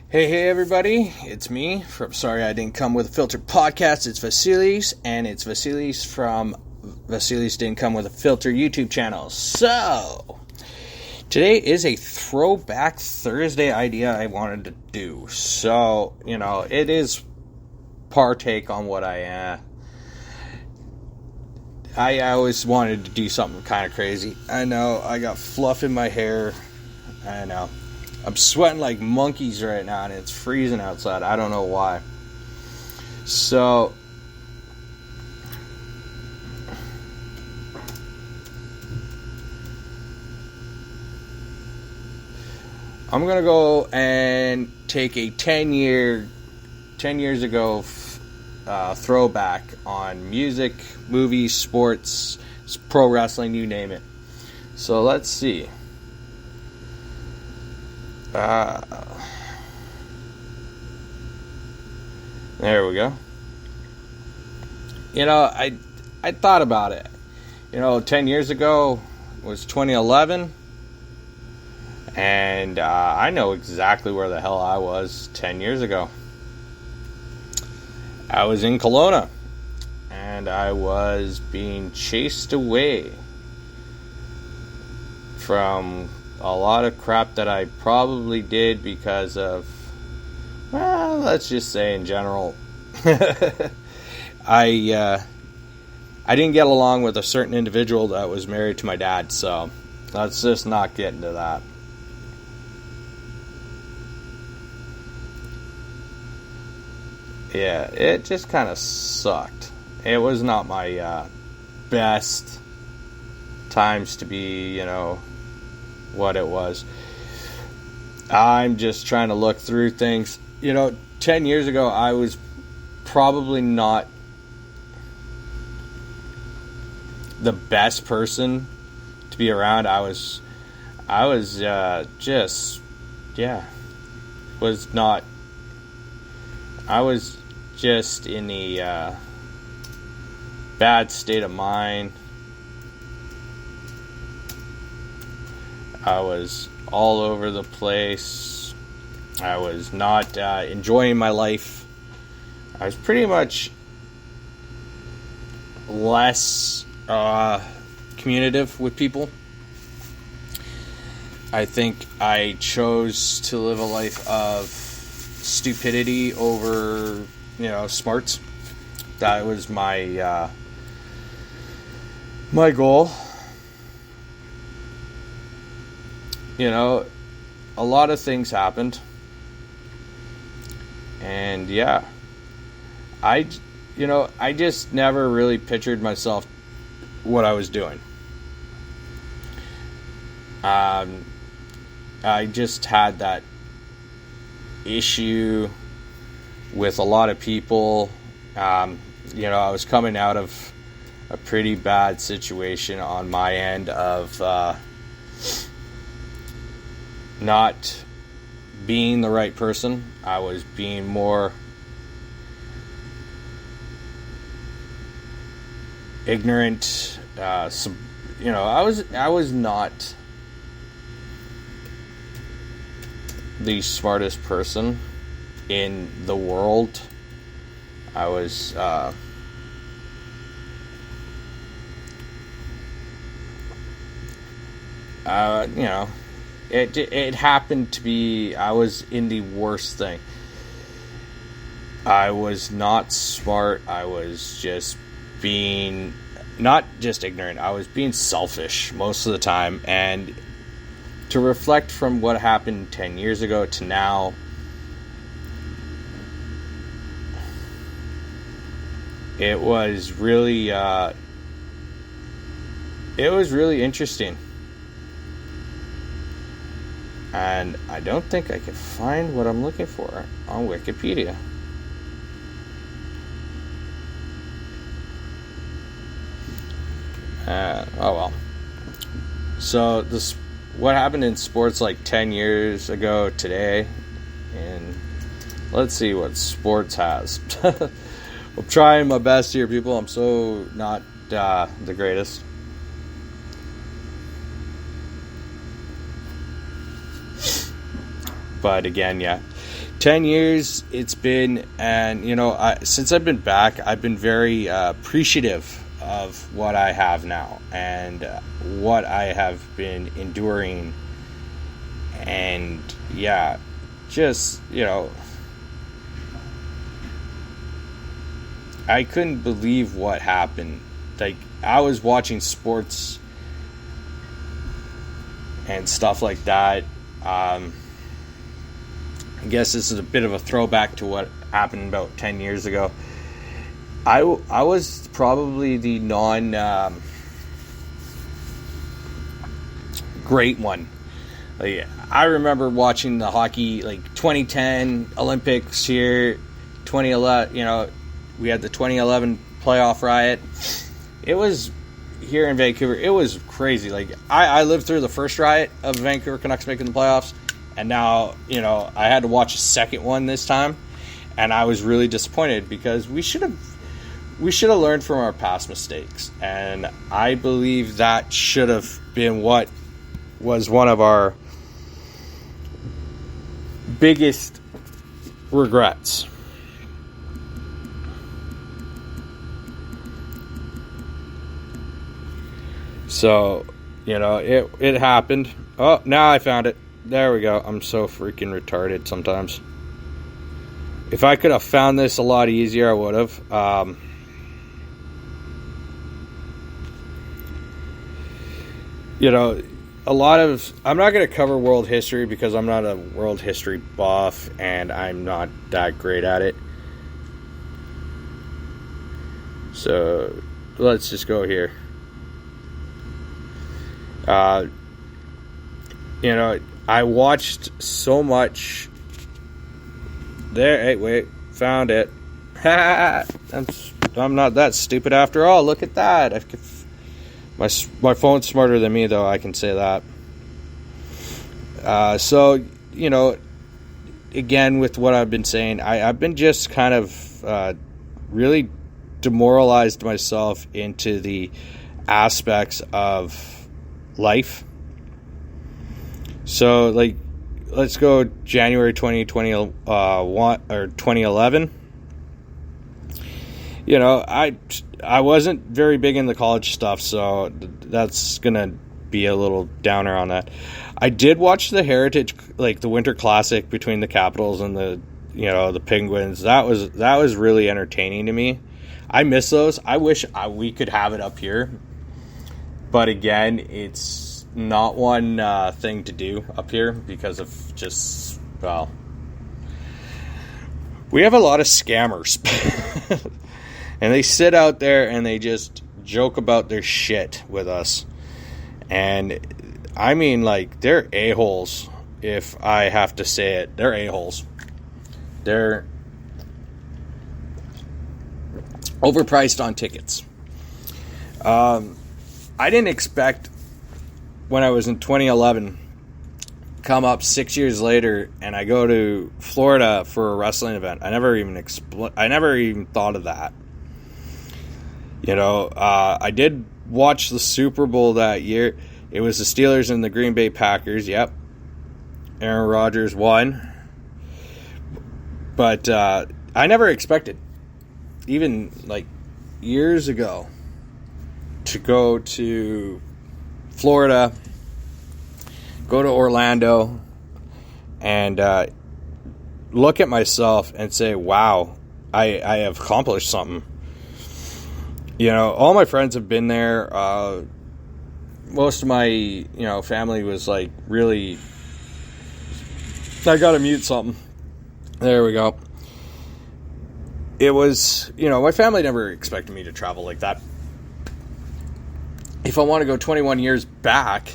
Hey everybody, it's me from Sorry I Didn't Come With a Filter podcast. It's Vasilis, and it's Vasilis from Vasilis Didn't Come With a Filter YouTube channel. So, today is a Throwback Thursday idea I wanted to do. So, it is partake on what I always wanted to do something kind of crazy. I know, I got fluff in my hair. I know. I'm sweating like monkeys right now, and it's freezing outside. I don't know why. So, I'm going to go and take a 10 years ago throwback on music, movies, sports, pro wrestling, you name it. So, let's see. There we go. I thought about it. 10 years ago was 2011, and I know exactly where the hell I was 10 years ago. I was in Kelowna, and I was being chased away from a lot of crap that I probably did because of, well, let's just say in general, I didn't get along with a certain individual that was married to my dad, so let's just not get into that. Yeah, it just kind of sucked. It was not my best times to be, what it was. I'm just trying to look through things. 10 years ago, I was probably not the best person to be around. I was just in a bad state of mind. I was all over the place. I was not enjoying my life. I was pretty much less communicative with people. I think I chose to live a life of stupidity over, smarts. That was my my goal. A lot of things happened. And I just never really pictured myself what I was doing. I just had that issue with a lot of people. I was coming out of a pretty bad situation on my end of not being the right person. I was being more ignorant. I was not the smartest person in the world. I was It happened to be, I was in the worst thing. I was not smart. I was just being, not just ignorant, I was being selfish most of the time. And to reflect from what happened 10 years ago to now, it was really interesting. And I don't think I can find what I'm looking for on Wikipedia. Oh well. So what happened in sports like 10 years ago today, and let's see what sports has. I'm trying my best here, people. I'm so not the greatest. But again, 10 years it's been, and since I've been back, I've been very appreciative of what I have now and what I have been enduring. And yeah, just, I couldn't believe what happened. Like, I was watching sports and stuff like that. I guess this is a bit of a throwback to what happened about 10 years ago. I was probably the great one. Like, I remember watching the hockey, like 2010 Olympics here, 2011, we had the 2011 playoff riot. It was here in Vancouver. It was crazy. Like, I lived through the first riot of Vancouver Canucks making the playoffs, and now, I had to watch a second one this time, and I was really disappointed because we should have learned from our past mistakes, and I believe that should have been what was one of our biggest regrets. So, it happened. Oh, now I found it. There we go. I'm so freaking retarded sometimes. If I could have found this a lot easier, I would have. I'm not going to cover world history because I'm not a world history buff and I'm not that great at it. So, let's just go here. I watched so much there. Hey, wait, found it. I'm not that stupid after all. Look at that. My phone's smarter than me, though, I can say that. So, again, with what I've been saying, I've been just kind of really demoralized myself into the aspects of life. So, like, let's go January 2021 or 2011. I wasn't very big in the college stuff, so that's gonna be a little downer on that. I did watch the Heritage, like the Winter Classic between the Capitals and the Penguins. That was really entertaining to me. I miss those. I wish we could have it up here. But again, it's not one thing to do up here because of just, we have a lot of scammers. And they sit out there and they just joke about their shit with us. And I mean, like, they're a-holes, if I have to say it. They're a-holes. They're overpriced on tickets. I didn't expect, when I was in 2011, come up 6 years later and I go to Florida for a wrestling event. I never even thought of that. I did watch the Super Bowl that year. It was the Steelers and the Green Bay Packers. Yep. Aaron Rodgers won. But I never expected, even like years ago, to go to Florida, go to Orlando, and look at myself and say, wow, I have accomplished something. All my friends have been there. Most of my, family was like really... I gotta mute something. There we go. It was, my family never expected me to travel like that. If I want to go 21 years back,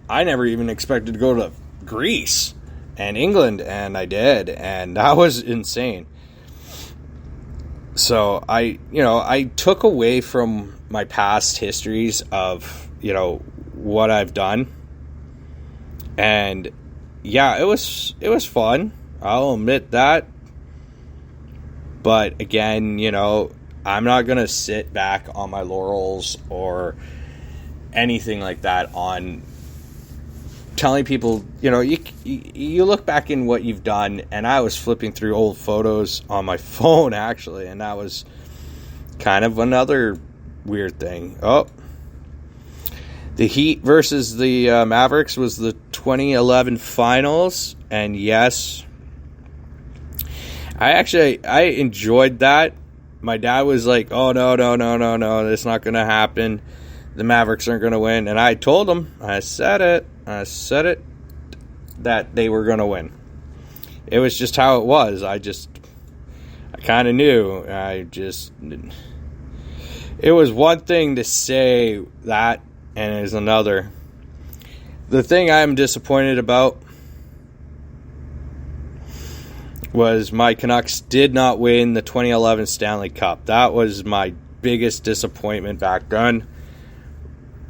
I never even expected to go to Greece and England, and I did, and that was insane. So I took away from my past histories of, what I've done. And yeah, it was fun. I'll admit that. But again, I'm not going to sit back on my laurels or anything like that on telling people, you look back in what you've done, and I was flipping through old photos on my phone, actually, and that was kind of another weird thing. Oh, the Heat versus the Mavericks was the 2011 finals, and yes, I enjoyed that. My dad was like, oh, no, that's not going to happen. The Mavericks aren't going to win. And I told him, I said it, that they were going to win. It was just how it was. I kind of knew. It was one thing to say that, and it was another. The thing I'm disappointed about was my Canucks did not win the 2011 Stanley Cup. That was my biggest disappointment back then.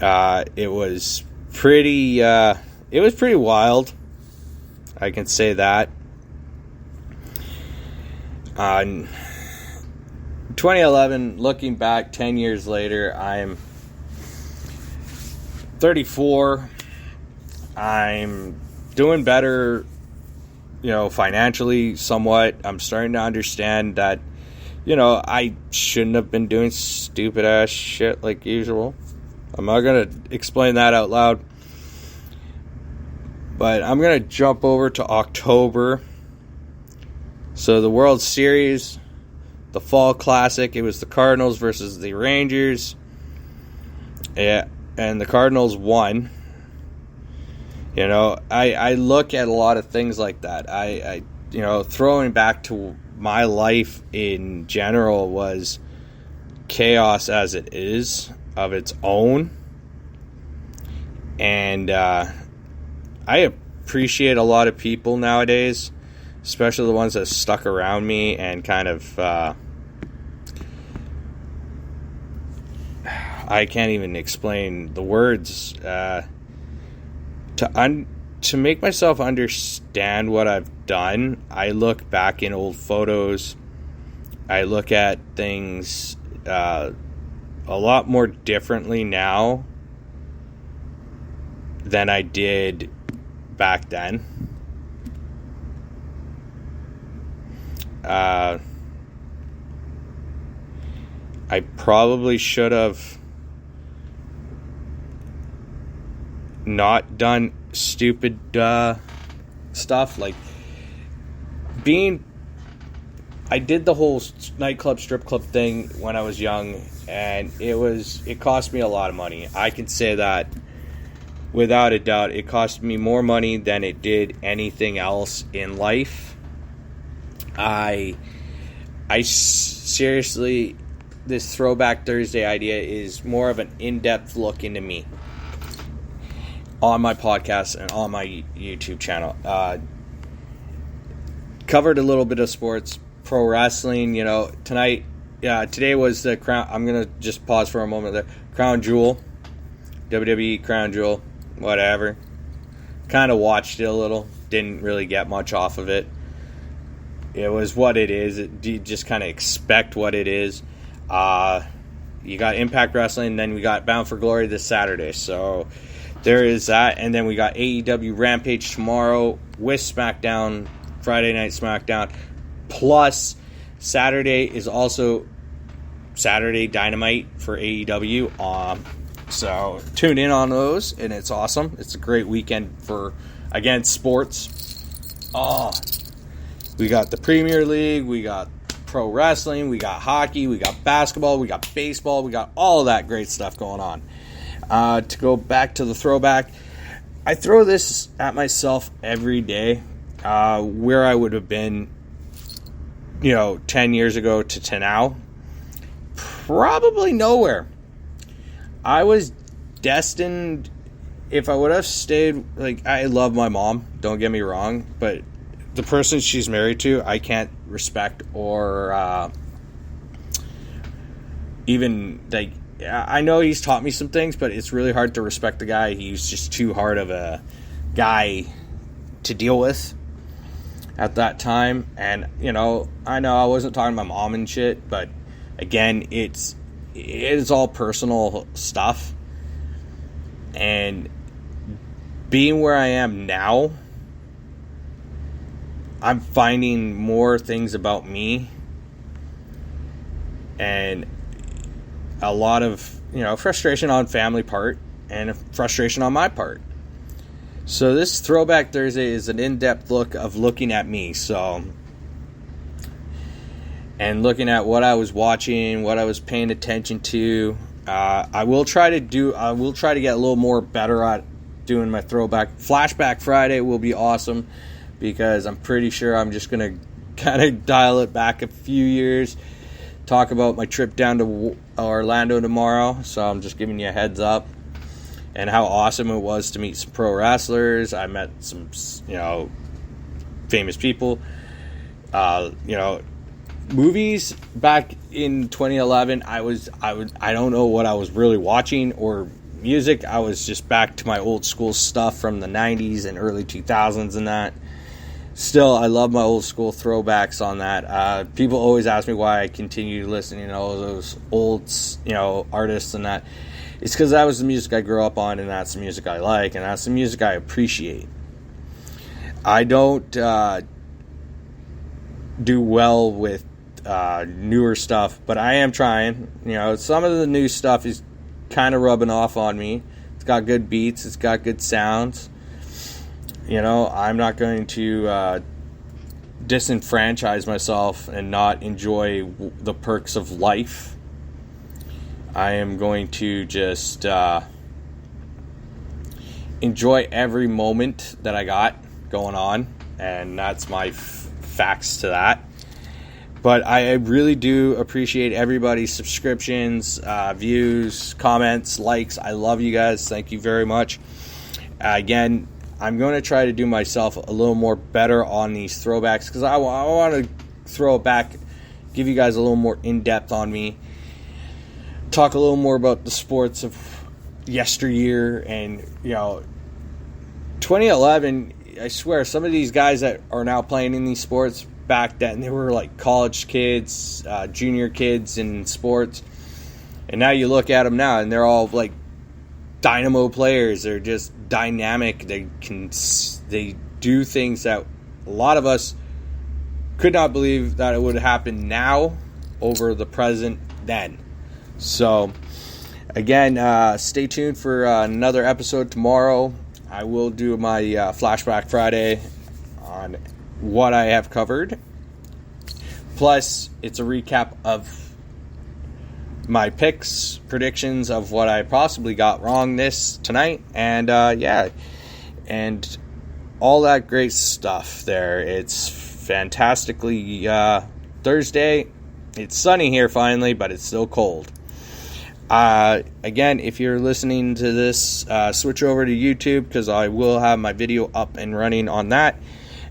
It was pretty wild. I can say that. 2011, looking back 10 years later, I'm 34. I'm doing better, financially somewhat. I'm starting to understand that, I shouldn't have been doing stupid ass shit like usual. I'm not going to explain that out loud. But I'm going to jump over to October. So the World Series, the Fall Classic, it was the Cardinals versus the Rangers. Yeah, and the Cardinals won. I look at a lot of things like that. I throwing back to my life in general was chaos as it is of its own. And I appreciate a lot of people nowadays, especially the ones that stuck around me and kind of I can't even explain the words to make myself understand what I've done. I look back in old photos. I look at things a lot more differently now than I did back then. I probably should have not done stupid stuff like I did the whole nightclub strip club thing when I was young, and it cost me a lot of money. I can say that without a doubt. It cost me more money than it did anything else in life. I seriously, this Throwback Thursday idea is more of an in-depth look into me on my podcast and on my YouTube channel. Covered a little bit of sports, pro wrestling, today was the crown. I'm going to just pause for a moment there. Crown Jewel, WWE Crown Jewel, whatever. Kind of watched it a little. Didn't really get much off of it. It was what it is. You just kind of expect what it is. You got Impact Wrestling, then we got Bound for Glory this Saturday. So there is that. And then we got AEW Rampage tomorrow with SmackDown, Friday Night SmackDown. Plus, Saturday is also Saturday Dynamite for AEW. So tune in on those, and it's awesome. It's a great weekend for, again, sports. We got the Premier League, we got pro wrestling, we got hockey, we got basketball, we got baseball, we got all of that great stuff going on. To go back to the throwback, I throw this at myself every day, where I would have been, 10 years ago to now. Probably nowhere. I was destined, if I would have stayed, I love my mom, don't get me wrong, but the person she's married to, I can't respect or even, I know he's taught me some things, but it's really hard to respect the guy. He's just too hard of a guy to deal with at that time. And, I know I wasn't talking to my mom and shit, but again, it is all personal stuff. And being where I am now, I'm finding more things about me and a lot of, frustration on family part and frustration on my part. So this Throwback Thursday is an in-depth look of looking at me. And looking at what I was watching, what I was paying attention to. I will try to get a little more better at doing my throwback. Flashback Friday will be awesome because I'm pretty sure I'm just going to kind of dial it back a few years. Talk about my trip down to Orlando tomorrow. So I'm just giving you a heads up. And how awesome it was to meet some pro wrestlers. I met some, famous people. Movies back in 2011, I don't know what I was really watching, or music. I was just back to my old school stuff from the 90s and early 2000s and that. Still, I love my old school throwbacks on that. People always ask me why I continue listening to all those old, artists and that. It's because that was the music I grew up on, and that's the music I like, and that's the music I appreciate. I don't do well with newer stuff, but I am trying. Some of the new stuff is kind of rubbing off on me. It's got good beats. It's got good sounds. I'm not going to disenfranchise myself and not enjoy the perks of life. I am going to just enjoy every moment that I got going on, and that's my facts to that. But I really do appreciate everybody's subscriptions, views, comments, likes. I love you guys. Thank you very much. Again, I'm going to try to do myself a little more better on these throwbacks because I want to throw it back, give you guys a little more in-depth on me. Talk a little more about the sports of yesteryear and 2011. I swear some of these guys that are now playing in these sports, back then they were like college kids, junior kids in sports, and now you look at them now and they're all like dynamo players. They're just dynamic. They do things that a lot of us could not believe that it would happen now over the present then. So, again, stay tuned for another episode tomorrow. I will do my Flashback Friday on what I have covered. Plus, it's a recap of my picks, predictions of what I possibly got wrong tonight. And, and all that great stuff there. It's fantastically Thursday. It's sunny here finally, but it's still cold. Again, if you're listening to this, switch over to YouTube because I will have my video up and running on that.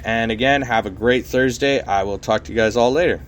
And again, have a great Thursday. I will talk to you guys all later.